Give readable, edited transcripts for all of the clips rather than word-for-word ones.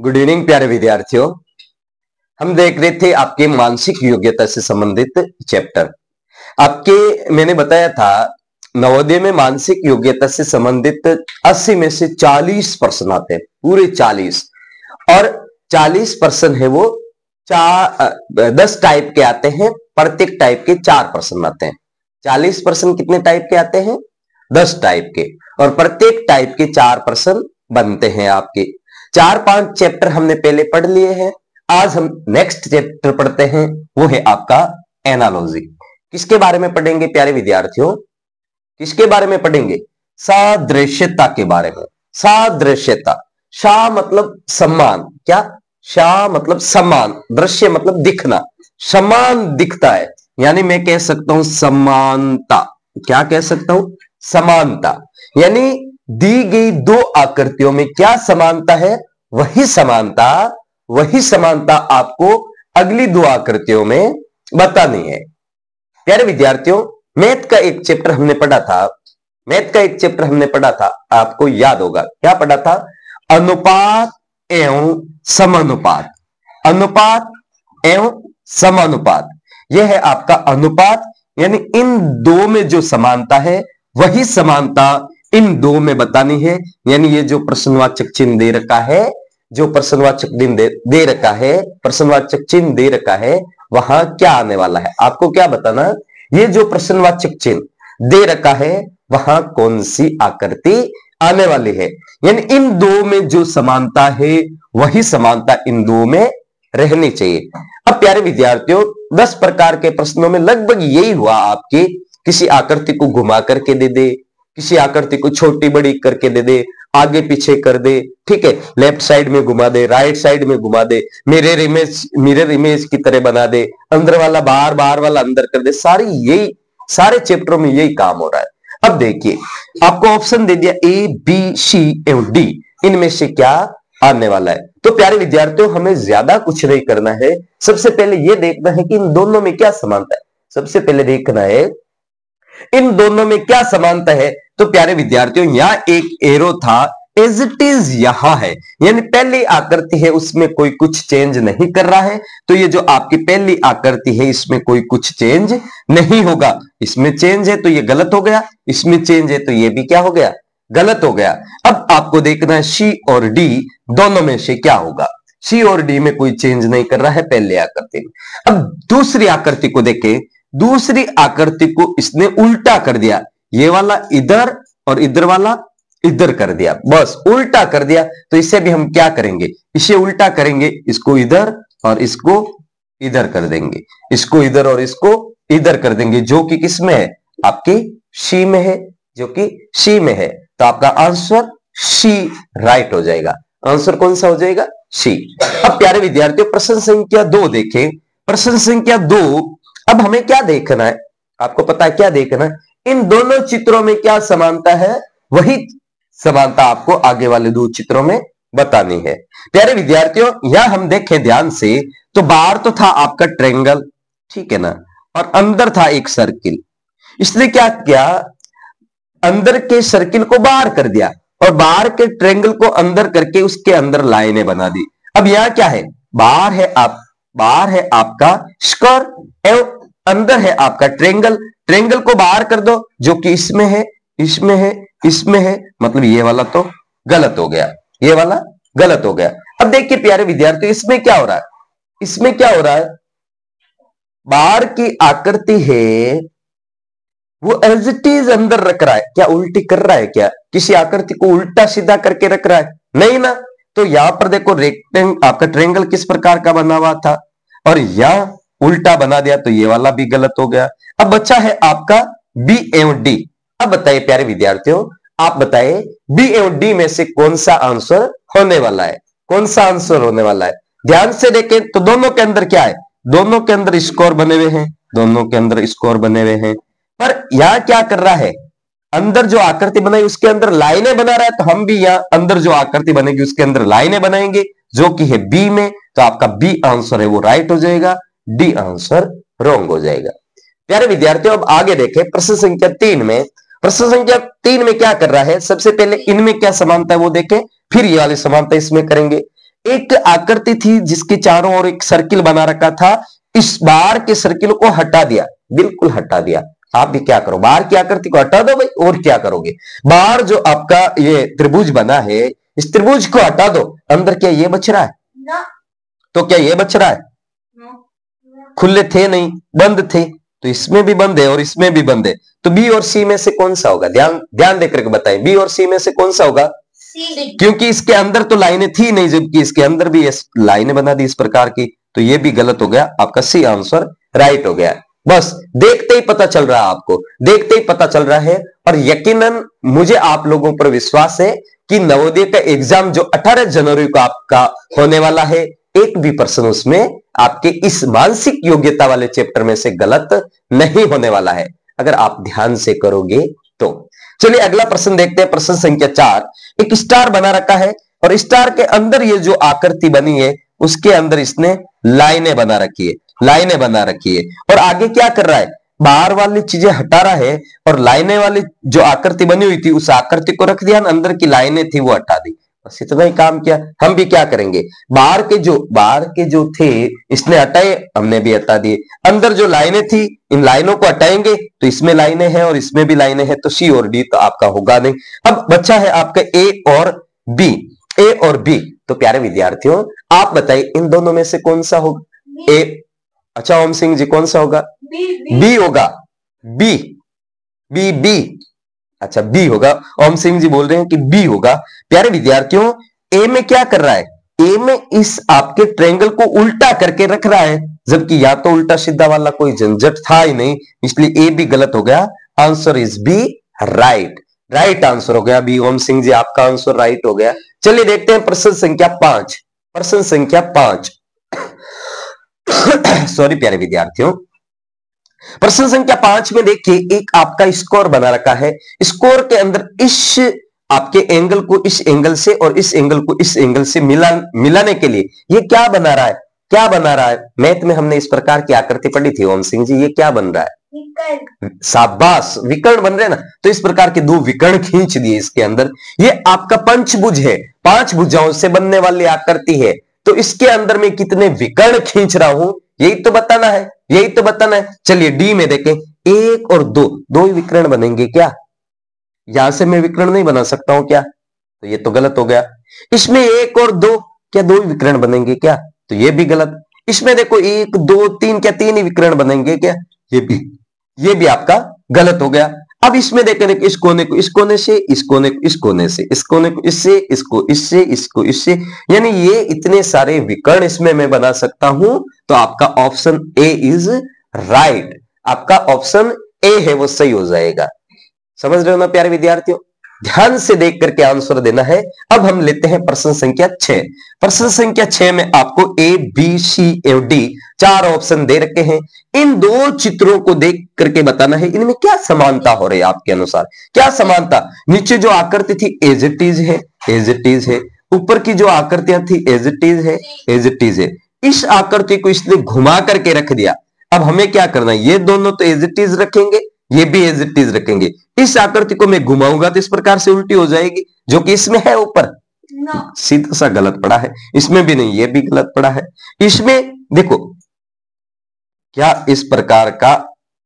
Good evening प्यारे विद्यार्थियों। हम देख रहे थे आपके मानसिक योग्यता से संबंधित चैप्टर। मैंने बताया था नवोदय में मानसिक योग्यता से संबंधित 80 में से 40 प्रश्न आते हैं, पूरे 40, और 40 प्रश्न है वो 10 टाइप के आते हैं। प्रत्येक टाइप के 4 प्रश्न आते हैं। 40 प्रश्न कितने टाइप के आते हैं? 10 टाइप के, और प्रत्येक टाइप के 4 प्रश्न बनते हैं आपके। 4-5 चैप्टर हमने पहले पढ़ लिए हैं। आज हम नेक्स्ट चैप्टर पढ़ते हैं, वो है आपका एनालॉजी। किसके बारे में पढ़ेंगे प्यारे विद्यार्थियों? किसके बारे में पढ़ेंगे? सादृश्यता के बारे में। सादृश्यता, शा मतलब सम्मान, क्या? शा मतलब सम्मान, दृश्य मतलब दिखना, समान दिखता है, यानी मैं कह सकता हूं समानता। क्या कह सकता हूं? समानता। यानी दी गई दो आकृतियों में क्या समानता है, वही समानता आपको अगली दो आकृतियों में बतानी है। प्यारे विद्यार्थियों, मैथ का एक चैप्टर हमने पढ़ा था, आपको याद होगा। क्या पढ़ा था? अनुपात एवं समानुपात। अनुपात एवं समानुपात, यह है आपका अनुपात, यानी इन दो में जो समानता है वही समानता इन दो में बतानी है। यानी ये जो प्रश्नवाचक चिन्ह दे रखा है, प्रश्नवाचक चिन्ह दे रखा है, वहां क्या आने वाला है आपको क्या बताना? ये जो प्रश्नवाचक चिन्ह दे रखा है वहां कौन सी आकृति आने वाली है। यानी इन दो में जो समानता है वही समानता इन दो में रहनी चाहिए। अब प्यारे विद्यार्थियों, 10 प्रकार के प्रश्नों में लगभग यही हुआ आपके। किसी आकृति को घुमा करके दे दे, किसी आकृति को छोटी बड़ी करके दे दे, आगे पीछे कर दे, ठीक है, लेफ्ट साइड में घुमा दे, राइट साइड में घुमा दे, मिरर इमेज की तरह बना दे, अंदर वाला बाहर, बाहर वाला अंदर कर दे। सारे चैप्टरों में यही काम हो रहा है। अब देखिए, आपको ऑप्शन दे दिया ए, बी, सी एवं डी, इनमें से क्या आने वाला है। तो प्यारे विद्यार्थियों, हमें ज्यादा कुछ नहीं करना है। सबसे पहले यह देखना है कि इन दोनों में क्या समानता है। सबसे पहले देखना है इन दोनों में क्या समानता है। तो प्यारे विद्यार्थियों, यहां एक एरो था, एज इट इज यहां है, यानी पहली आकृति है उसमें कोई कुछ चेंज नहीं कर रहा है। तो ये जो आपकी पहली आकृति है इसमें कोई कुछ चेंज नहीं होगा। इसमें चेंज है तो ये गलत हो गया, इसमें चेंज है तो ये भी क्या हो गया? गलत हो गया। अब आपको देखना है सी और डी दोनों में से क्या होगा। सी और डी में कोई चेंज नहीं कर रहा है पहले आकृति में। अब दूसरी आकृति को देखें, दूसरी आकृति को इसने उल्टा कर दिया, ये वाला इधर और इधर वाला इधर कर दिया, बस उल्टा कर दिया। तो इसे भी हम क्या करेंगे? इसे उल्टा करेंगे, इसको इधर और इसको इधर कर देंगे, इसको इधर और इसको इधर कर देंगे, जो कि किसमें है? आपकी सी में है, जो कि सी में है। तो आपका आंसर सी राइट हो जाएगा। आंसर कौन सा हो जाएगा? सी। अब प्यारे विद्यार्थियों, प्रश्न संख्या 2 देखें। प्रश्न संख्या 2, अब हमें क्या देखना है? आपको पता है क्या देखना है? इन दोनों चित्रों में क्या समानता है, वही समानता आपको आगे वाले दो चित्रों में बतानी है। प्यारे विद्यार्थियों, यहां हम देखें ध्यान से, तो बाहर तो था आपका ट्रायंगल, ठीक है ना, और अंदर था एक सर्किल। इसने क्या किया? अंदर के सर्किल को बाहर कर दिया और बाहर के ट्रायंगल को अंदर करके उसके अंदर लाइनें बना दी। अब यहां क्या है? बाहर है आपका स्क्वायर एवं अंदर है आपका ट्रायंगल। ट्रायंगल को बाहर कर दो, जो कि इसमें है, इसमें है, इसमें है, मतलब ये वाला तो गलत हो गया, ये वाला गलत हो गया। अब देखिए प्यारे विद्यार्थियों, इसमें क्या हो रहा है? इसमें क्या हो रहा है? बाहर की आकृति है वो एज इट इज अंदर रख रहा है, क्या उल्टी कर रहा है? क्या किसी आकृति को उल्टा सीधा करके रख रहा है? नहीं ना। तो यहां पर देखो, आपका ट्रायंगल किस प्रकार का बना हुआ था और यहां उल्टा बना दिया, तो ये वाला भी गलत हो गया। अब बचा है आपका बी एवं डी। अब बताइए प्यारे विद्यार्थियों, आप बताइए बी एवं डी में से कौन सा आंसर होने वाला है? कौन सा आंसर होने वाला है? ध्यान से देखें तो दोनों के अंदर क्या है? दोनों के अंदर स्कोर बने हुए हैं, दोनों के अंदर स्कोर बने हुए हैं। पर यहां क्या कर रहा है? अंदर जो आकृति बनाई उसके अंदर लाइनें बना रहा है, तो हम भी यहां अंदर जो आकृति बनेगी उसके अंदर लाइनें बनाएंगे, जो कि है बी में। तो आपका बी आंसर है वो राइट हो जाएगा, डी आंसर रॉन्ग हो जाएगा। प्यारे विद्यार्थियों, अब आगे देखें प्रश्न संख्या 3 में। प्रश्न संख्या 3 में क्या कर रहा है? सबसे पहले इनमें क्या समानता है वो देखें, फिर ये वाली समानता इसमें करेंगे। एक आकृति थी जिसके चारों ओर एक सर्किल बना रखा था, इस बार के सर्किल को हटा दिया, बिल्कुल हटा दिया। आप भी क्या करो, बाहर की आकृति को हटा दो भाई, और क्या करोगे, बाहर जो आपका ये त्रिभुज बना है, इस त्रिभुज को हटा दो, अंदर क्या ये बच रहा है? तो क्या ये बच रहा है? खुले थे नहीं, बंद थे, तो इसमें भी बंद है और इसमें भी बंद है, तो बी और सी में से कौन सा होगा? ध्यान ध्यान देकर के बताएं, बी और सी में से कौन सा होगा? सी। क्योंकि इसके अंदर तो लाइनें थी नहीं, जबकि इसके अंदर भी लाइनें बना दी इस प्रकार की, तो ये भी गलत हो गया, आपका सी आंसर राइट हो गया। बस देखते ही पता चल रहा है आपको, देखते ही पता चल रहा है, और यकीनन मुझे आप लोगों पर विश्वास है कि नवोदय का एग्जाम जो 18 जनवरी को आपका होने वाला है, एक भी प्रश्न उसमें आपके इस मानसिक योग्यता वाले चैप्टर में से गलत नहीं होने वाला है, अगर आप ध्यान से करोगे तो। चलिए अगला प्रश्न देखते हैं, प्रश्न संख्या 4। एक स्टार बना रखा है और स्टार के अंदर ये जो आकृति बनी है उसके अंदर इसने लाइनें बना रखी है, लाइनें बना रखी है, और आगे क्या कर रहा है, बाहर वाली चीजें हटा रहा है और लाइनें वाली जो आकृति बनी हुई थी उस आकृति को रख दिया, अंदर की लाइनें थी वो हटा दी, बस इतना ही काम किया। हम भी क्या करेंगे, बाहर के जो थे इसने हटाए, हमने भी हटा दिए, अंदर जो लाइनें थी इन लाइनों को हटाएंगे तो इसमें लाइनें हैं और इसमें भी लाइनें हैं, तो सी और डी तो आपका होगा नहीं। अब बच्चा है आपका ए और बी, ए और बी, तो प्यारे विद्यार्थियों आप बताइए इन दोनों में से कौन सा होगा? ए, अच्छा ओम सिंह जी कौन सा होगा? बी होगा, बी बी बी, अच्छा बी होगा, ओम सिंह जी बोल रहे हैं कि बी होगा। प्यारे विद्यार्थियों ए में क्या कर रहा है, ए में इस आपके ट्रायंगल को उल्टा करके रख रहा है, जबकि या तो उल्टा सीधा वाला कोई झंझट था ही नहीं, इसलिए ए भी गलत हो गया, answer is B right, right answer हो गया बी। ओम सिंह जी आपका आंसर राइट हो गया। चलिए देखते हैं प्रश्न संख्या 5, प्रश्न संख्या 5 सॉरी प्यारे विद्यार्थियों, प्रश्न संख्या 5 में देखिए एक आपका स्कोर बना रखा है, स्कोर के अंदर इस आपके एंगल को इस एंगल से और इस एंगल को इस एंगल से मिलाने के लिए ये क्या बना रहा है, क्या बना रहा है? मैथ में हमने इस प्रकार की आकृति पढ़ी थी ओम सिंह जी, ये क्या बन रहा है? शाबाश, विकर्ण बन रहे ना, तो इस प्रकार के दो विकर्ण खींच दिए इसके अंदर, ये आपका पंचभुज है, 5 भुजाओं से बनने वाली आकृति है, तो इसके अंदर में कितने विकर्ण खींच रहा हूं यही तो बताना है, यही तो बताना है। चलिए डी में देखें, 1 और 2, दो ही विकर्ण बनेंगे क्या? यहां से मैं विकर्ण नहीं बना सकता हूं क्या? तो ये तो गलत हो गया। इसमें 1 और 2 क्या दो ही विकर्ण बनेंगे क्या? तो ये भी गलत। इसमें देखो 1 2 3 क्या 3 ही विकर्ण बनेंगे क्या? ये भी आपका गलत हो गया। अब इसमें देखें इस कोने को इस कोने से, इस कोने को इस कोने से, इस कोने को इससे, इसको इससे, इसको इससे, यानी ये इतने सारे विकर्ण इसमें मैं बना सकता हूं, तो आपका ऑप्शन ए इज राइट, आपका ऑप्शन ए है वो सही हो जाएगा। समझ रहे हो ना प्यारे विद्यार्थियों, ध्यान से देख करके आंसर देना है। अब हम लेते हैं प्रश्न संख्या 6। प्रश्न संख्या 6 में आपको ए बी सी और डी 4 ऑप्शन दे रखे हैं, इन दो चित्रों को देख करके बताना है इनमें क्या समानता हो रही है आपके अनुसार, क्या समानता? नीचे जो आकृति थी एज इट इज है, एज इट इज है, ऊपर की जो आकृतियां थी एज इट इज है, एज इट इज है, इस आकृति को इसने घुमा करके रख दिया। अब हमें क्या करना है, ये दोनों तो एज इट इज रखेंगे, ये भी एज इट इज रखेंगे, इस आकृति को मैं घुमाऊंगा तो इस प्रकार से उल्टी हो जाएगी, जो कि इसमें है ऊपर, सीधा सा गलत पड़ा है, इसमें भी नहीं, ये भी गलत पड़ा है। इसमें देखो क्या इस प्रकार का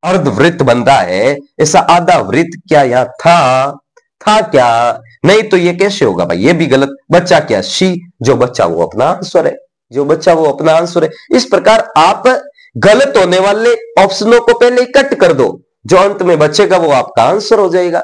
अर्धवृत्त बन रहा है, ऐसा आधा वृत्त क्या यहां था क्या? नहीं, तो ये कैसे होगा भाई, ये भी गलत। बच्चा क्या? सी, जो बच्चा वो अपना आंसर है, जो बच्चा वो अपना आंसर है। इस प्रकार आप गलत होने वाले ऑप्शनों को पहले कट कर दो, जो अंत में बचेगा वो आपका आंसर हो जाएगा।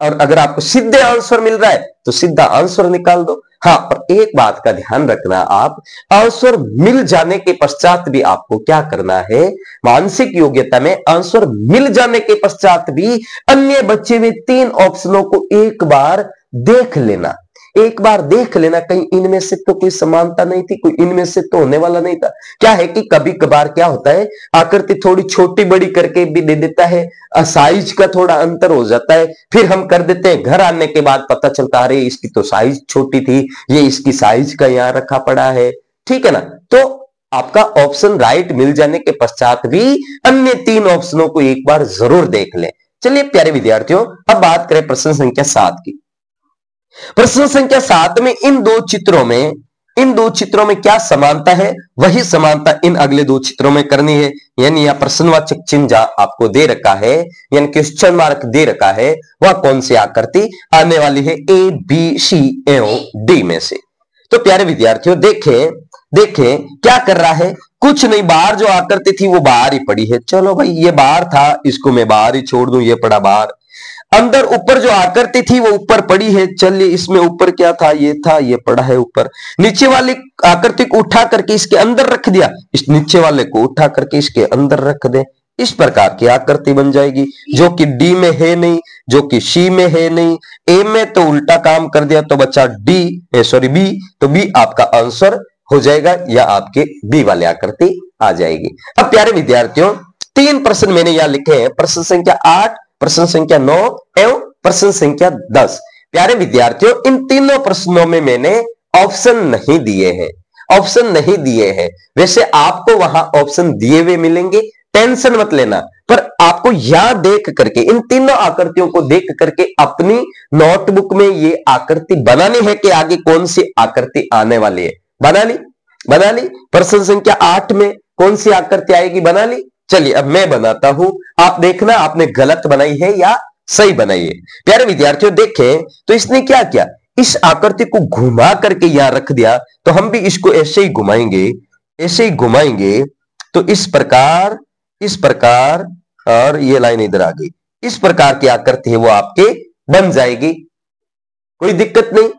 और अगर आपको सीधे आंसर मिल रहा है तो सीधा आंसर निकाल दो। हाँ, पर एक बात का ध्यान रखना, आप आंसर मिल जाने के पश्चात भी आपको क्या करना है, मानसिक योग्यता में आंसर मिल जाने के पश्चात भी अन्य बचे हुए 3 ऑप्शनों को एक बार देख लेना, एक बार देख लेना, कहीं इनमें से तो कोई समानता नहीं थी, कोई इनमें से तो होने वाला नहीं था। क्या है कि कभी कभार क्या होता है, आकृति थोड़ी छोटी बड़ी करके भी दे देता है, साइज का थोड़ा अंतर हो जाता है, फिर हम कर देते हैं, घर आने के बाद पता चलता है इसकी तो साइज छोटी थी, ये इसकी साइज का यहां रखा पड़ा है, ठीक है ना। तो आपका ऑप्शन राइट मिल जाने के पश्चात भी अन्य 3 ऑप्शनों को एक बार जरूर देख लें। चलिए प्यारे विद्यार्थियों, अब बात करें प्रश्न संख्या 7 की। प्रश्न संख्या 7 में इन 2 चित्रों में इन दो चित्रों में क्या समानता है, वही समानता इन अगले दो चित्रों में करनी है। यानी यह प्रश्नवाचक चिन्ह आपको दे रखा है, यानी क्वेश्चन मार्क दे रखा है, वह कौन सी आकृति आने वाली है, ए, बी, सी एवं डी में से। तो प्यारे विद्यार्थियों देखें क्या कर रहा है, कुछ नहीं, बाहर जो आकृति थी वो बाहर ही पड़ी है। चलो भाई ये बाहर था, इसको मैं बाहर ही छोड़ दूं, ये पड़ा बाहर। अंदर ऊपर जो आकृति थी वो ऊपर पड़ी है, चलिए इसमें ऊपर क्या था, ये था, ये पड़ा है ऊपर। नीचे वाली आकृति को उठा करके इसके अंदर रख दिया, इस नीचे वाले को उठा करके इसके अंदर रख दे, इस प्रकार की आकृति बन जाएगी, जो कि डी में है नहीं, जो कि सी में है नहीं। ए में तो उल्टा काम कर दिया तो बचा बी, तो बी आपका आंसर हो जाएगा, या आपके बी वाले आकृति आ जाएगी। अब प्यारे विद्यार्थियों 3 प्रश्न मैंने यहां लिखे हैं, प्रश्न संख्या 8, प्रश्न संख्या 9 एवं प्रश्न संख्या 10। प्यारे विद्यार्थियों इन तीनों प्रश्नों में मैंने ऑप्शन नहीं दिए हैं, वैसे आपको वहां ऑप्शन दिए हुए मिलेंगे, टेंशन मत लेना। पर आपको यहां देख करके, इन तीनों आकृतियों को देख करके अपनी नोटबुक में ये आकृति बनानी है कि आगे कौन सी आकृति आने वाली है। बना ली। प्रश्न संख्या 8 में कौन सी आकृति आएगी, बना ली। चलिए अब मैं बनाता हूं, आप देखना आपने गलत बनाई है या सही बनाई है। प्यारे विद्यार्थियों देखें तो इसने क्या किया, इस आकृति को घुमा करके यहां रख दिया, तो हम भी इसको ऐसे ही घुमाएंगे तो इस प्रकार और ये लाइन इधर आ गई, इस प्रकार की आकृति है वो आपके बन जाएगी। कोई दिक्कत नहीं,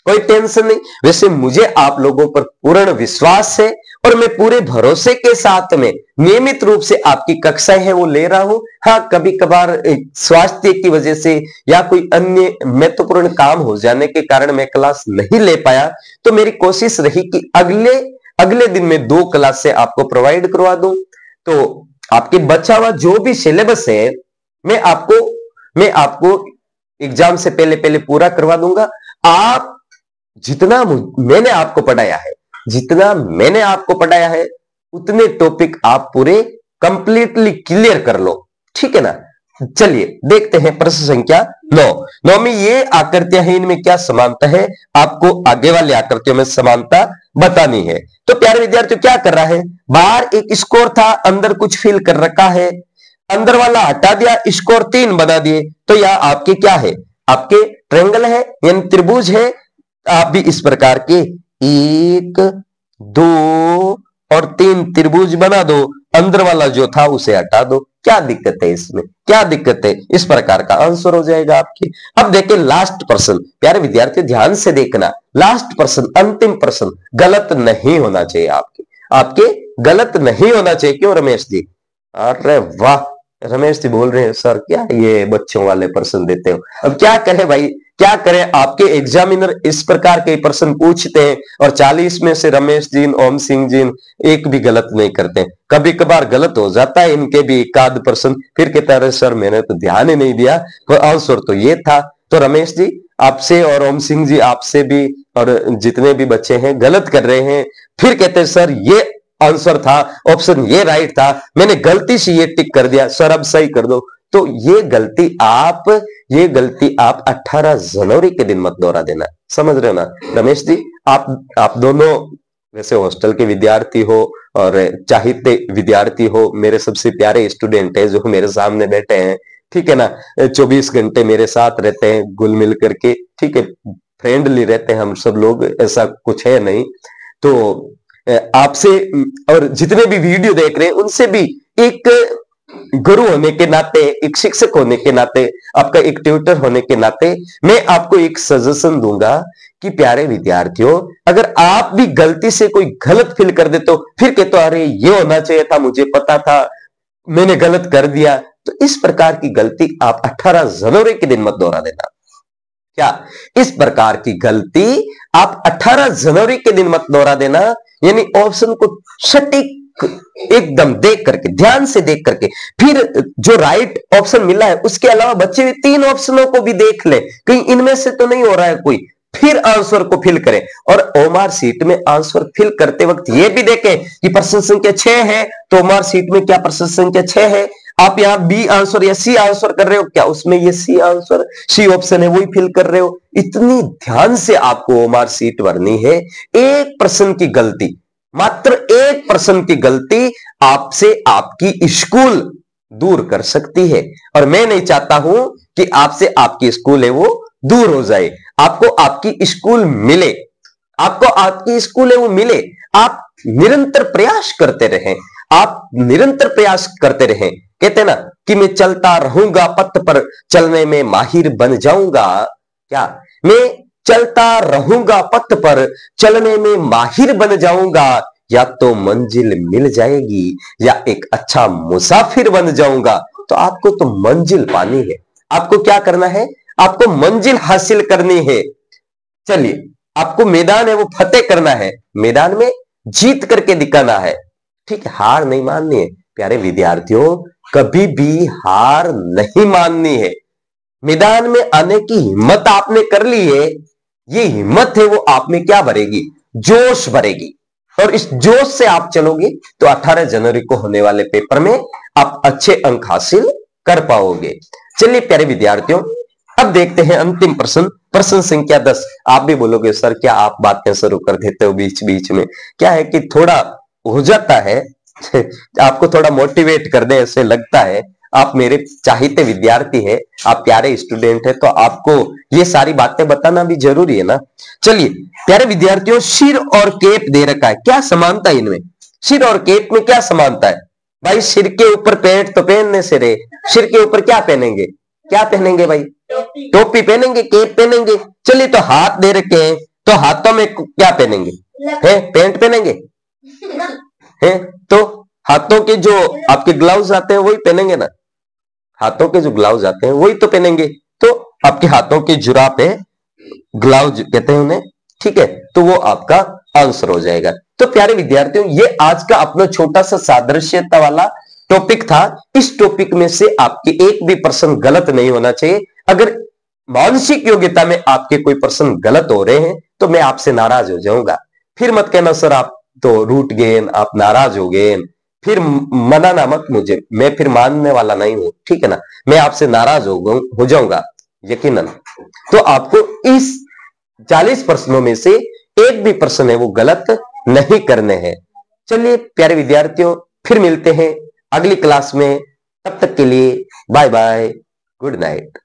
कोई टेंशन नहीं। वैसे मुझे आप लोगों पर पूर्ण विश्वास है और मैं पूरे भरोसे के साथ में नियमित रूप से आपकी कक्षाएं हैं वो ले रहा हूं। हाँ कभी कभार स्वास्थ्य की वजह से या कोई अन्य महत्वपूर्ण काम हो जाने के कारण मैं क्लास नहीं ले पाया, तो मेरी कोशिश रही कि अगले दिन में 2 क्लास से आपको प्रोवाइड करवा दूं। तो आपके बचा हुआ जो भी सिलेबस है मैं आपको एग्जाम से पहले पूरा करवा दूंगा। आप जितना मैंने आपको पढ़ाया है उतने टॉपिक आप पूरे कंप्लीटली क्लियर कर लो, ठीक है ना। चलिए देखते हैं प्रश्न संख्या 9 में ये आकृतियां हैं, इनमें क्या समानता है, आपको आगे वाली आकृतियों में समानता बतानी है। तो प्यारे विद्यार्थियों क्या कर रहा है, बाहर एक स्कोर था, अंदर कुछ फिल कर रखा है, अंदर वाला हटा दिया, स्कोर 3 बना दिए। तो यह आपके क्या है, आपके ट्रायंगल है यानी त्रिभुज है। आप भी इस प्रकार के 1, 2 और 3 त्रिभुज बना दो, अंदर वाला जो था उसे हटा दो। क्या दिक्कत है इसमें, क्या दिक्कत है, इस प्रकार का आंसर हो जाएगा आपके। अब देखिए लास्ट प्रश्न, प्यारे विद्यार्थी ध्यान से देखना, लास्ट प्रश्न, अंतिम प्रश्न गलत नहीं होना चाहिए, आपके गलत नहीं होना चाहिए। क्यों रमेश जी, अरे वाह रमेश जी बोल रहे हैं सर क्या ये बच्चों वाले प्रश्न देते हो। अब क्या करें भाई, क्या करें, आपके एग्जामिनर इस प्रकार के प्रश्न पूछते हैं और 40 में से रमेश जी, ओम सिंह जी एक भी गलत नहीं करते। कभी कभार गलत हो जाता है इनके भी एकाध प्रश्न, फिर कहता है सर मैंने तो ध्यान ही नहीं दिया, आंसर तो ये था। तो रमेश जी आपसे और ओम सिंह जी आपसे भी और जितने भी बच्चे हैं गलत कर रहे हैं, फिर कहते हैं सर ये आंसर था, ऑप्शन ये राइट था, मैंने गलती से ये टिक कर दिया, सर अब सही कर दो। तो ये गलती आप 18 जनवरी के दिन मत दोहरा देना, समझ रहे हो ना रमेश जी। आप दोनों वैसे हॉस्टल के विद्यार्थी हो और चाहते विद्यार्थी हो, मेरे सबसे प्यारे स्टूडेंट है जो मेरे सामने बैठे हैं, ठीक है ना। 24 घंटे मेरे साथ रहते हैं घुल मिल करके, ठीक है, फ्रेंडली रहते हैं हम सब लोग, ऐसा कुछ है नहीं। तो आपसे और जितने भी वीडियो देख रहे हैं उनसे भी एक गुरु होने के नाते, एक शिक्षक होने के नाते, आपका एक ट्यूटर होने के नाते मैं आपको एक सजेशन दूंगा कि प्यारे विद्यार्थियों अगर आप भी गलती से कोई गलत फील कर दे तो फिर कहते तो अरे ये होना चाहिए था, मुझे पता था, मैंने गलत कर दिया, तो इस प्रकार की गलती आप 18 जनवरी के दिन मत दोहरा देना। क्या इस प्रकार की गलती आप 18 जनवरी के दिन मत दोहरा देना, यानी ऑप्शन को सटीक एकदम देख करके, ध्यान से देख करके, फिर जो राइट ऑप्शन मिला है उसके अलावा बचे हुए 3 ऑप्शनों को भी देख ले, कहीं इनमें से तो नहीं हो रहा है कोई, फिर आंसर को फिल करें। और ओएमआर सीट में आंसर फिल करते वक्त यह भी देखें कि प्रश्न संख्या 6 है तो ओएमआर सीट में क्या प्रश्न संख्या 6 है, आप यहाँ बी आंसर या सी आंसर कर रहे हो क्या, उसमें ये सी आंसर, सी ऑप्शन है वही फिल कर रहे हो। इतनी ध्यान से आपको मार्कशीट भरनी है। एक प्रश्न की गलती, मात्र एक प्रश्न की गलती आपसे आपकी स्कूल दूर कर सकती है, और मैं नहीं चाहता हूं कि आपसे आपकी स्कूल है वो दूर हो जाए। आपको आपकी स्कूल मिले, आपको आपकी स्कूल है वो मिले। आप निरंतर प्रयास करते रहें, आप निरंतर प्रयास करते रहें। कहते ना कि मैं चलता रहूंगा पथ पर, चलने में माहिर बन जाऊंगा। क्या, मैं चलता रहूंगा पथ पर, चलने में माहिर बन जाऊंगा। या तो मंजिल मिल जाएगी या एक अच्छा मुसाफिर बन जाऊंगा। तो आपको तो मंजिल पानी है, आपको क्या करना है, आपको मंजिल हासिल करनी है। चलिए, आपको मैदान है वो फतेह करना है, मैदान में जीत करके दिखाना है। ठीक है, हार नहीं माननी है प्यारे विद्यार्थियों, कभी भी हार नहीं माननी है। मैदान में आने की हिम्मत आपने कर ली है, ये हिम्मत है वो आप में क्या भरेगी, जोश भरेगी। और इस जोश से आप चलोगे तो 18 जनवरी को होने वाले पेपर में आप अच्छे अंक हासिल कर पाओगे। चलिए प्यारे विद्यार्थियों, अब देखते हैं अंतिम प्रश्न, प्रश्न संख्या 10। आप भी बोलोगे सर क्या आप बातें शुरू कर देते हो बीच बीच में, क्या है कि थोड़ा हो जाता है आपको थोड़ा मोटिवेट कर दे ऐसे लगता है। आप मेरे चाहते विद्यार्थी है, आप प्यारे स्टूडेंट है, तो आपको ये सारी बातें बताना भी जरूरी है ना। चलिए प्यारे विद्यार्थियों, सिर और कैप दे रखा है, क्या समानता है इनमें, सिर और कैप में क्या समानता है भाई। सिर के ऊपर पैंट तो पहनने से रे, सिर के ऊपर क्या पहनेंगे, क्या पहनेंगे भाई, टोपी पहनेंगे, कैप पहनेंगे। चलिए तो हाथ दे रखे हैं, तो हाथों में क्या पहनेंगे, है पैंट पहनेंगे हैं, तो हाथों के जो आपके ग्लव्स आते हैं वही पहनेंगे ना, हाथों के जो ग्लव्स आते हैं वही तो पहनेंगे। तो आपके हाथों की जुराब है, ग्लव्स कहते हैं उन्हें, ठीक है, तो वो आपका आंसर हो जाएगा। तो प्यारे विद्यार्थियों, ये आज का अपना छोटा सा सादृश्यता वाला टॉपिक था। इस टॉपिक में से आपके एक भी प्रश्न गलत नहीं होना चाहिए। अगर मानसिक योग्यता में आपके कोई प्रश्न गलत हो रहे हैं तो मैं आपसे नाराज हो जाऊंगा। फिर मत कहना सर आप तो रूठ गए, आप नाराज हो गए, फिर मनाना मत मुझे, मैं फिर मानने वाला नहीं हूं, ठीक है ना, मैं आपसे नाराज हो जाऊंगा यकीनन। तो आपको इस 40 प्रश्नों में से एक भी प्रश्न है वो गलत नहीं करने हैं। चलिए प्यारे विद्यार्थियों, फिर मिलते हैं अगली क्लास में, तब तक के लिए बाय बाय, गुड नाइट।